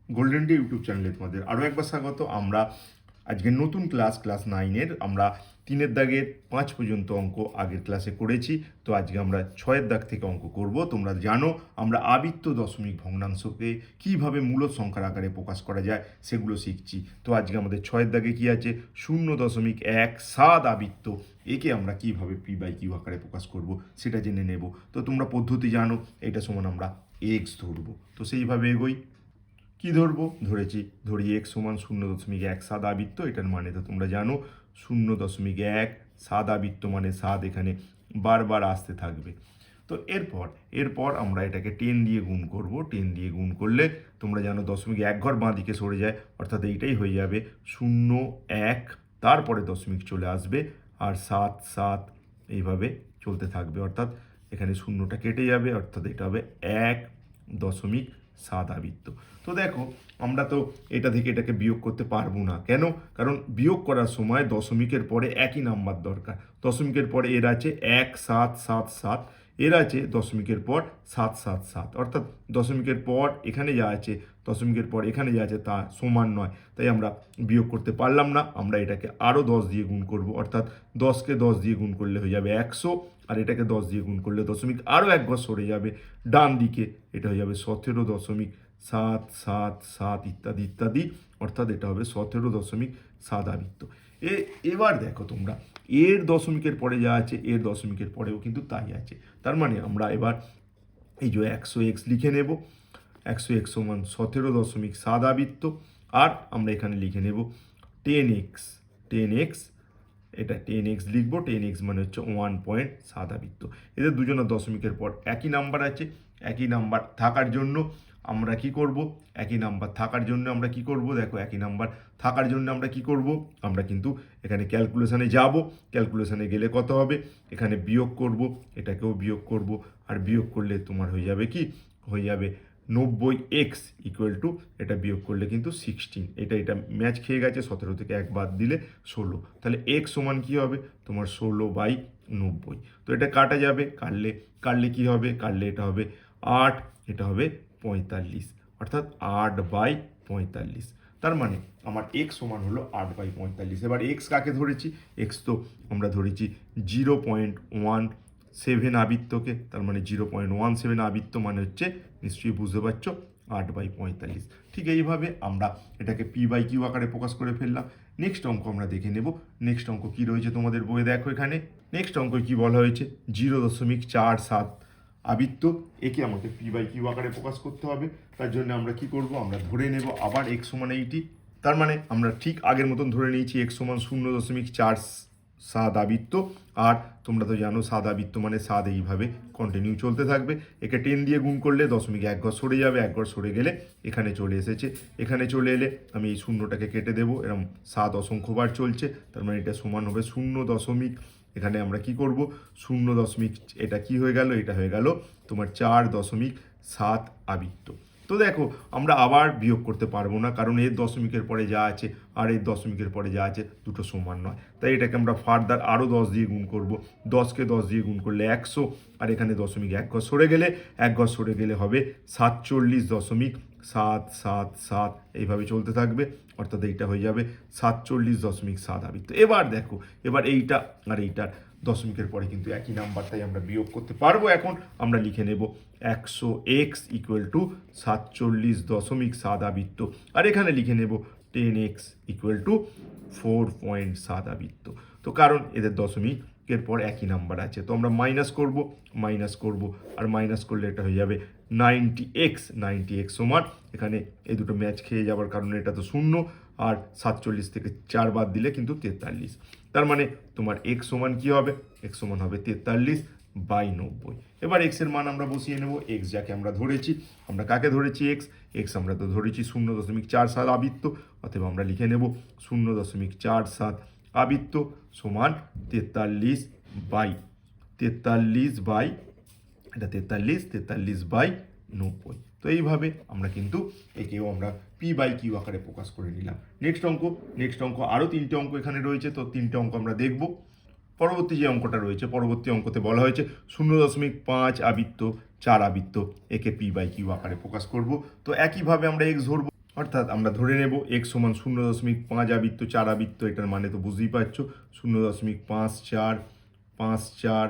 Golden day YouTube চ্যানেলে তোমাদের আরও একবার স্বাগত। আমরা আজকে নতুন ক্লাস 9-এর আমরা 3-এর দাগের 5 পর্যন্ত অঙ্ক আগের ক্লাসে করেছি। তো আজকে আমরা 6-এর দাগ থেকে অঙ্ক করব। তোমরা জানো আমরা আবৃত্ত দশমিক ভগ্নাংশকে কীভাবে মূলদ সংখ্যার আকারে প্রকাশ করা যায় সেগুলো শিখছি। তো আজকে আমাদের 6-এর দাগে কী আছে, 0.17 আবৃত্ত, একে আমরা কীভাবে পি বাই কিউ আকারে প্রকাশ করব সেটা জেনে নেব। তো তোমরা পদ্ধতি জানো, এটা সমান আমরা এক্স ধরবো। তো সেইভাবে এগোই। কি ধরবো, ধরি এক্স সমান 0.17 আবৃত্ত। এটার মানে তো তোমরা জানো 0.17 আবৃত্ত মানে 7 এখানে বারবার আসতে থাকবে। তো এরপর আমরা এটাকে 10 দিয়ে গুণ করব। 10 দিয়ে গুণ করলে তোমরা জানো 0.1 ঘর বাঁ দিকে সরে যায়, অর্থাৎ এইটাই হয়ে যাবে 0, 1, তারপরে দশমিক চলে আসবে আর 7 এইভাবে চলতে থাকবে, অর্থাৎ এখানে শূন্যটা কেটে যাবে, অর্থাৎ এটা হবে 1.7 আবৃত্ত। তো দেখো আমরা তো এটা থেকে এটাকে বিয়োগ করতে পারবো না, কেন? কারণ বিয়োগ করার সময় দশমিকের পরে একই নাম্বার দরকার। দশমিকের পরে এর আছে 1, 7, 7, 7, এর আছে দশমিকের পর 7, 7, 7, অর্থাৎ দশমিকের পর এখানে যা আছে, দশমিকের পর এখানে যা আছে তা সমান নয়, তাই আমরা বিয়োগ করতে পারলাম না। আমরা এটাকে আরও 10 দিয়ে গুণ করব, অর্থাৎ 10কে 10 দিয়ে গুণ করলে হয়ে যাবে 100, আর এটাকে 10 দিয়ে গুণ করলে দশমিক আরও এক ঘর সরে যাবে ডান দিকে, এটা হয়ে যাবে 17.7 ইত্যাদি ইত্যাদি, অর্থাৎ এটা হবে 17.7 আবৃত্ত। এবার দেখো তোমরা এর দশমিকের পরে যা আছে, এর দশমিকের পরেও কিন্তু তাই আছে। তার মানে আমরা এবার এই যে 100x লিখে নেব। 100x সমান 17.7 আবৃত্ত, আর আমরা এখানে লিখে নেব 10x। এটা 10x লিখব। 10x মানে হচ্ছে 1.7 আবৃত্ত। এদের দুজনের দশমিকের পর একই নাম্বার আছে। একই নাম্বার থাকার জন্য আমরা কি করব, দেখো একই নাম্বার থাকার জন্য আমরা কি করব, আমরা কিন্তু এখানে ক্যালকুলেশনে যাব। ক্যালকুলেশনে গেলে কত হবে, এখানে বিয়োগ করব, এটাকেও বিয়োগ করব, আর বিয়োগ করলে তোমার হয়ে যাবে কি, হয়ে যাবে 90x ইকুয়াল টু, এটা বিয়োগ করলে কিন্তু 16, এটা ম্যাচ খেয়ে গেছে, 17 থেকে 1 বাদ দিলে 16, তাহলে x সমান কী হবে তোমার 16/90। তো এটা কাটা যাবে, কাটলে কি হবে, কাটলে এটা হবে 8, এটা হবে 45, অর্থাৎ 8/45। তার মানে আমার x সমান হলো 8/45। এবার x কাকে ধরেছি, x তো আমরা ধরেছি 0.17 আবৃত্তকে, তার মানে 0.17 আবৃত্ত মানে হচ্ছে, নিশ্চয়ই বুঝতে পারছো, 8/45। ঠিক এইভাবে আমরা এটাকে পি বাই কিউ আকারে প্রকাশ করে ফেললাম। নেক্সট অঙ্ক আমরা দেখে নেব। নেক্সট অঙ্ক কী রয়েছে তোমাদের বইয়ে, দেখো এখানে নেক্সট অঙ্ক কি বলা হয়েছে, 0.47 আবৃত্ত, একে আমাকে পি বাই কিউ আকারে প্রকাশ করতে হবে। তার জন্য আমরা কি করব, আমরা ধরে নেব আবার এক্স সমান 80। তার মানে আমরা ঠিক আগের মতন ধরে নিয়েছি এক্স সমান 0.47 আবৃত্ত, আর তোমরা তো জানো 7 আবৃত্ত মানে 7 এইভাবে কন্টিনিউ চলতে থাকবে। একে 10 দিয়ে গুণ করলে দশমিক 1 ঘর সরে যাবে, 1 ঘর সরে গেলে এখানে চলে এসেছে। এখানে চলে এলে আমি এই শূন্যটাকে কেটে দেবো, এরকম 7 অসংখ্যবার চলছে, তার মানে এটা সমান হবে 0. এখানে আমরা কি করব, 0. এটা কি হয়ে গেল, এটা হয়ে গেল তোমার 4.7 আবৃত্ত। তো দেখো আমরা আবার বিয়োগ করতে পারবো না, কারণ এর দশমিকের পরে যা আছে আর এর দশমিকের পরে যা আছে দুটো সমান নয়, তাই এটাকে আমরা ফার্দার আরও 10 দিয়ে গুণ করব। 10কে 10 দিয়ে গুণ করলে 100, আর এখানে দশমিক 1 ঘর সরে গেলে, 1 ঘর সরে গেলে হবে 47.777, এইভাবে চলতে থাকবে, অর্থাৎ এইটা হয়ে যাবে 47.7 আবৃত্ত। এবার দেখো, এবার এইটা আর এইটার দশমিকের পরে কিন্তু একই নাম্বার, তাই আমরা বিয়োগ করতে পারবো। এখন আমরা লিখে নেব 100x ইকুয়াল টু 47.7 আবৃত্ত, আর এখানে লিখে নেব 10x ইকুয়াল টু 4.7 আবৃত্ত। তো কারণ এদের দশমিকের পর একই নাম্বার আছে, তো আমরা মাইনাস করব, আর মাইনাস করলে এটা হয়ে যাবে 90x সমান, এখানে এই দুটো ম্যাচ খেয়ে যাওয়ার কারণে এটা তো 0, আর 47 থেকে 4 বাদ দিলে কিন্তু 43। তার মানে তোমার x সমান কি হবে, x সমান হবে 43/90। এবার x এর মান আমরা বসিয়ে নেব। x যাকে আমরা ধরেছি, আমরা কাকে ধরেছি, x আমরা তো ধরেছি 0.47 আবৃত্ত, অথবা আমরা লিখে নেব 0.47 আবৃত্ত সমান 43 বাই এটা 43/90। তো এইভাবে আমরা কিন্তু একেও আমরা পি বাই কিউ আকারে প্রকাশ করে নিলাম। নেক্সট অঙ্ক আরও 3টে অঙ্ক এখানে রয়েছে, তো 3টে অঙ্ক আমরা দেখব। পরবর্তী যে অঙ্কটা রয়েছে, পরবর্তী অঙ্কতে বলা হয়েছে 0.5 আবৃত্ত 4 আবৃত্ত, একে পি বাই কিউ আকারে প্রকাশ করব। তো একইভাবে আমরা এক্স ধরবো। অর্থাৎ আমরা ধরে নেব এক্স সমান 0.5 আবৃত্ত 4 আবৃত্ত, এটার মানে তো বুঝতেই পারছো 0.54 54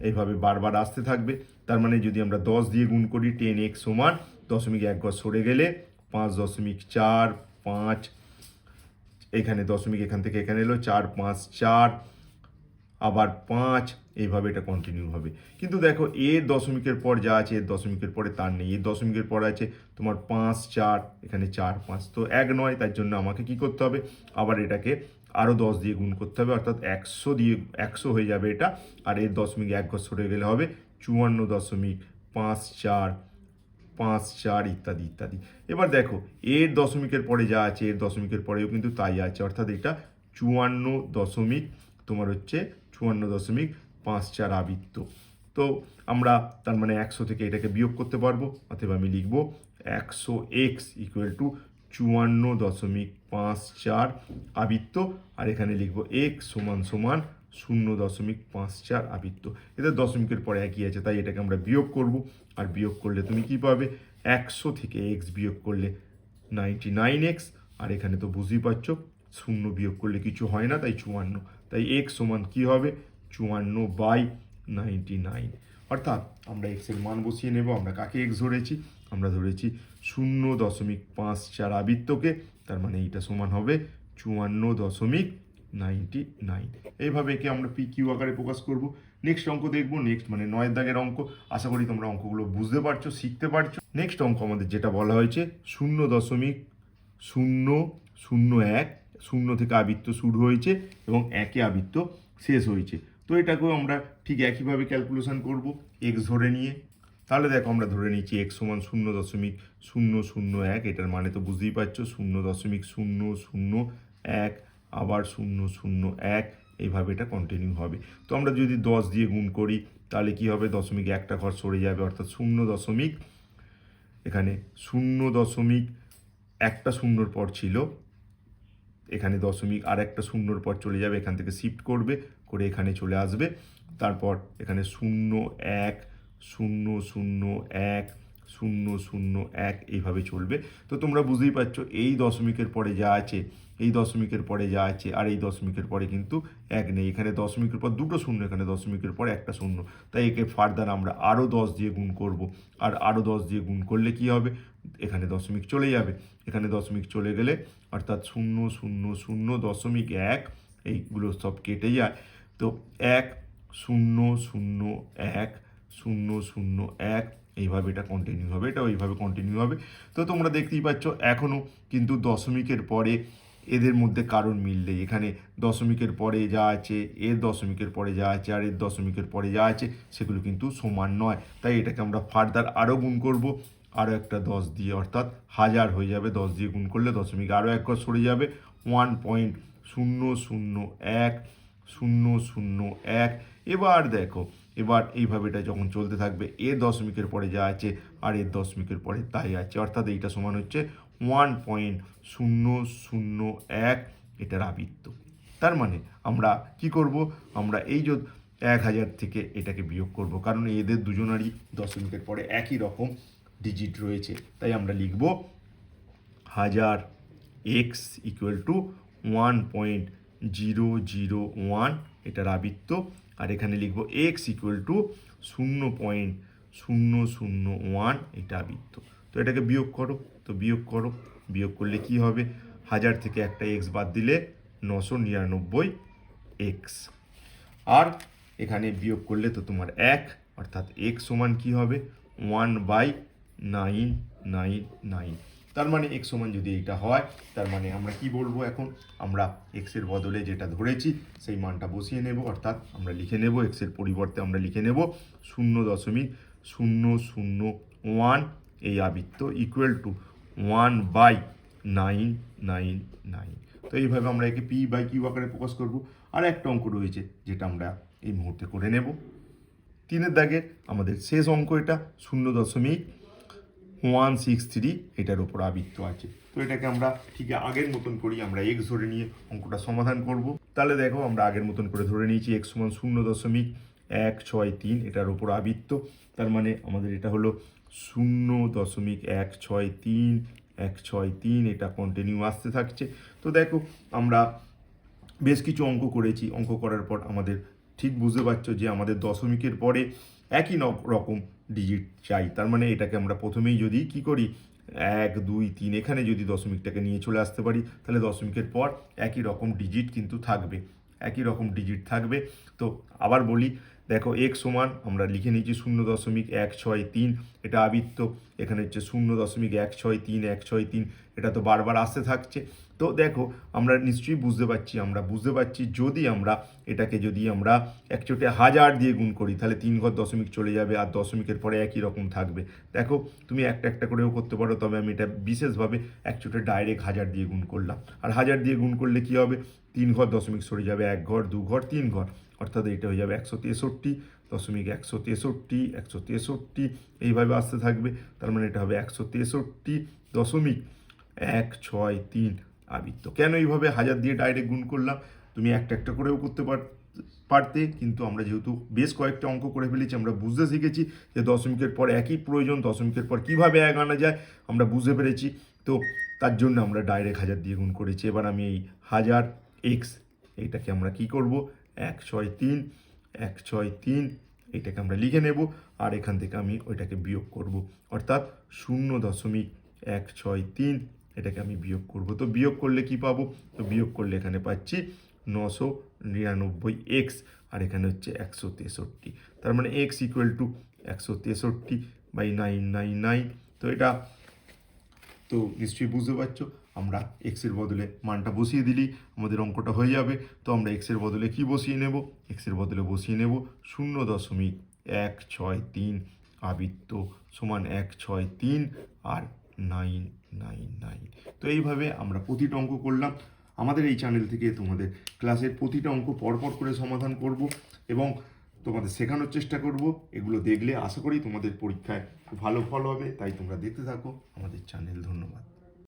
এইভাবে বারবার আসতে থাকবে। তার মানে যদি আমরা 10 দিয়ে গুণ করি 10x সমান 0.1 ঘর সরে গেলে 5.45, এখানে দশমিক এখান থেকে এখানে এলো 4 5 4 আবার 5, এইভাবে এটা কন্টিনিউ হবে। কিন্তু দেখো এর দশমিকের পর যা আছে এর দশমিকের পরে তার নেই, এর দশমিকের পর আছে তোমার 5 4, এখানে 4 5, তো 1 নয়, তার জন্য আমাকে কি করতে হবে, আবার এটাকে আরও 10 দিয়ে গুণ করতে হবে, অর্থাৎ 100 দিয়ে 100 হয়ে যাবে এটা। আর এর দশমিক 1 ঘর সরে গেলে হবে 54.54 5 4 ইত্যাদি ইত্যাদি। এবার দেখো এর দশমিকের পরে যা আছে এর দশমিকের পরেও কিন্তু তাই আছে, অর্থাৎ এটা 54.54 আবৃত্ত। তো আমরা তার মানে 100 থেকে এটাকে বিয়োগ করতে পারবো, অথবা আমি লিখবো 100x ইকুয়াল টু 54.54 আবৃত্ত, আর এখানে লিখবো x সমান সমান 0.54 আবৃত্ত। এদের দশমিকের পরে একই আছে, তাই এটাকে আমরা বিয়োগ করব। আর বিয়োগ করলে তুমি কি পাবে, 100 থেকে x বিয়োগ করলে 99x, আর এখানে তো বুঝতেই পারছো 0 বিয়োগ করলে কিছু হয় না, তাই 54, তাই x সমান কি হবে 54/99। অর্থাৎ আমরা x এর মান বসিয়ে নেব। আমরা কাকে x ধরেছি, আমরা ধরেছি 0.54 আবৃত্তকে, তার মানে এইটা সমান হবে 54.99। এইভাবে একে আমরা পি কিউ আকারে প্রকাশ করব। নেক্সট অঙ্ক দেখবো, নেক্সট মানে 9 দাগের অঙ্ক। আশা করি তোমরা অঙ্কগুলো বুঝতে পারছো, শিখতে পারছো। নেক্সট অঙ্ক আমাদের যেটা বলা হয়েছে 0.001, 0 থেকে আবৃত্ত শুরু হয়েছে এবং 1-এ আবৃত্ত শেষ হয়েছে। তো এটাকেও আমরা ঠিক একইভাবে ক্যালকুলেশন করব এক্স ধরে নিয়ে। তাহলে দেখো আমরা ধরে নিচ্ছি এক্স সমান 0.001, এটার মানে তো বুঝতেই পারছো 0.001, আবার 0.01, এইভাবে এটা কন্টিনিউ হবে। তো আমরা যদি 10 দিয়ে গুণ করি তাহলে কি হবে, দশমিক একটা ঘর সরে যাবে, অর্থাৎ 0. এখানে 0. একটা শূন্যর পর ছিল, এখানে দশমিক আর একটা শূন্যর পর চলে যাবে, এখান থেকে শিফট করবে করে এখানে চলে আসবে। তারপর এখানে 0 1 0 0 1 0 0 1 এইভাবে চলবে। তো তোমরা বুঝতেই পারছো এই দশমিকের পরে যা আছে, এই দশমিকের পরে যা আছে আর এই দশমিকের পরে কিন্তু এক নেই, এখানে দশমিকের পর দুটো শূন্য, এখানে দশমিকের পর একটা শূন্য, তাই একে ফার্দার আমরা আরও 10 দিয়ে গুণ করব। আর আরও 10 দিয়ে গুণ করলে কি হবে, এখানে দশমিক চলে যাবে, এখানে দশমিক চলে গেলে অর্থাৎ 0 0 0 দশমিক 1, এইগুলো সব কেটে যায়। তো 1 0 0 1 0 0 1, এইভাবে এটা কন্টিনিউ হবে, এটা ওইভাবে কন্টিনিউ হবে। তো তোমরা দেখতেই পাচ্ছ এখনও কিন্তু দশমিকের পরে এদের মধ্যে কারণ মিল নেই। এখানে দশমিকের পরে যা আছে, এর দশমিকের পরে যা আছে আর এর দশমিকের পরে যা আছে সেগুলো কিন্তু সমান নয়, তাই এটাকে আমরা ফার্দার আরও গুণ করব আরও একটা 10 দিয়ে, অর্থাৎ 1000 হয়ে যাবে। 10 দিয়ে গুণ করলে দশমিক আরও এক ঘর সরে যাবে, 1.001 0 0 1। এবার দেখো এবার এইভাবে এটা যখন চলতে থাকবে, এর দশমিকের পরে যা আছে আর এর দশমিকের পরে তাই আছে, অর্থাৎ এইটা সমান হচ্ছে 1.001 এটার আবৃত্ত। তার মানে আমরা কি করব, আমরা এই যে 1000 থেকে এটাকে বিয়োগ করব, কারণ এদের দুজনারই দশমিকের পরে একই রকম ডিজিট রয়েছে, তাই আমরা লিখব 1000 x ইকুয়াল টু 1.001 এটার আবৃত্ত, আর এখানে লিখব x ইকুয়াল টু 0.001 এটা আবৃত্ত। তো এটাকে বিয়োগ করো, তো বিয়োগ করো, বিয়োগ করলে কি হবে, 1000 থেকে একটা x বাদ দিলে 999x, আর এখানে বিয়োগ করলে তো তোমার 1, অর্থাৎ x সমান কি হবে 1/999। তার মানে x সমান যদি এইটা হয়, তার মানে আমরা কি বলবো, এখন আমরা x এর বদলে যেটা ধরেছি সেই মানটা বসিয়ে নেব, অর্থাৎ আমরা লিখে নেব x এর পরিবর্তে আমরা লিখে নেব 0.001 এই আবৃত্ত ইকুয়াল টু 1/999। তো এইভাবে আমরা একে পি বাই কিউ আকারে প্রকাশ করব। আর একটা অঙ্ক রয়েছে যেটা আমরা এই মুহূর্তে করে নেব। 3 দাগের আমাদের শেষ অঙ্ক এটা, 0.163 এটার উপর আবৃত্ত আছে। তো এটাকে আমরা ঠিক আগের মতন করি, আমরা এক্স ধরে নিয়ে অঙ্কটা সমাধান করব। তাহলে দেখো আমরা আগের মতন করে ধরে নিয়েছি এক্স সমান 0.163 এটার উপর আবৃত্ত। তার মানে আমাদের এটা হলো 0.163 163 এটা কন্টিনিউ আসতে থাকছে। তো দেখো আমরা বেশ কিছু অঙ্ক করেছি, অঙ্ক করার পর আমাদের ঠিক বুঝতে পারছো যে আমাদের দশমিকের পরে একই রকম ডিজিট চাই। তার মানে এটাকে আমরা প্রথমেই যদি কি করি 1 2 3 এখানে যদি দশমিকটাকে নিয়ে চলে আসতে পারি তাহলে দশমিকের পর একই রকম ডিজিট কিন্তু থাকবে, একই রকম ডিজিট থাকবে। তো আবার বলি, দেখো এক্স সমান আমরা লিখে নিয়েছি 0.163, এটা আবৃত্ত। এখানে হচ্ছে 0.163 এটা তো বারবার আসতে থাকছে। তো দেখো আমরা নিশ্চয়ই বুঝতে পারছি যদি আমরা এটাকে যদি আমরা এক চোটে 1000 দিয়ে গুণ করি তাহলে 3 ঘর দশমিক চলে যাবে আর দশমিকের পরে একই রকম থাকবে। দেখো তুমি একটা একটা করেও করতে পারো, তবে আমি এটা বিশেষভাবে এক চোটে ডাইরেক্ট 1000 দিয়ে গুণ করলাম। আর 1000 দিয়ে গুণ করলে কি হবে, 3 ঘর দশমিক সরে যাবে, 1 ঘর 2 ঘর 3 ঘর, অর্থাৎ এটা হয়ে যাবে 163.163 এইভাবে আসতে থাকবে। তার মানে এটা হবে 163.163 আবৃত্ত। কেন এইভাবে 1000 দিয়ে ডাইরেক্ট গুণ করলাম, তুমি একটা একটা করেও করতে পারতে, কিন্তু আমরা যেহেতু বেশ কয়েকটা অঙ্ক করে ফেলেছি, আমরা বুঝতে শিখেছি যে দশমিকের পর একই প্রয়োজন, দশমিকের পর কীভাবে 1 আনা যায় আমরা বুঝতে পেরেছি। তো তার জন্য আমরা ডাইরেক্ট 1000 দিয়ে গুণ করেছি। এবার আমি এই 1000 এক্স এইটাকে আমরা কি করব, 163 এইটাকে আমরা লিখে নেব, আর এখান থেকে আমি ওইটাকে বিয়োগ করব, অর্থাৎ 0.163 এটাকে আমি বিয়োগ করব। তো বিয়োগ করলে কি পাবো, তো বিয়োগ করলে এখানে পাচ্ছি 999 এক্স, আর এখানে হচ্ছে 163। তার মানে এক্স ইকুয়াল টু 163/999। তো এটা তো নিশ্চয়ই বুঝতে পারছো, আমরা এক্সের বদলে মানটা বসিয়ে দিলেই আমাদের অঙ্কটা হয়ে যাবে। তো আমরা এক্সের বদলে কি বসিয়ে নেব, এক্সের বদলে বসিয়ে নেব 0.163 আবৃত্ত সমান 163 আর 999। তো এইভাবে আমরা প্রতিটা অঙ্ক করলাম। আমাদের এই চ্যানেল থেকে তোমাদের ক্লাসের প্রতিটা অঙ্ক পরপর করে সমাধান করব এবং তোমাদের শেখানোর চেষ্টা করব। এগুলো দেখলে আশা করি তোমাদের পরীক্ষায় ভালো ফল হবে, তাই তোমরা দেখতে থাকো আমাদের চ্যানেল। ধন্যবাদ।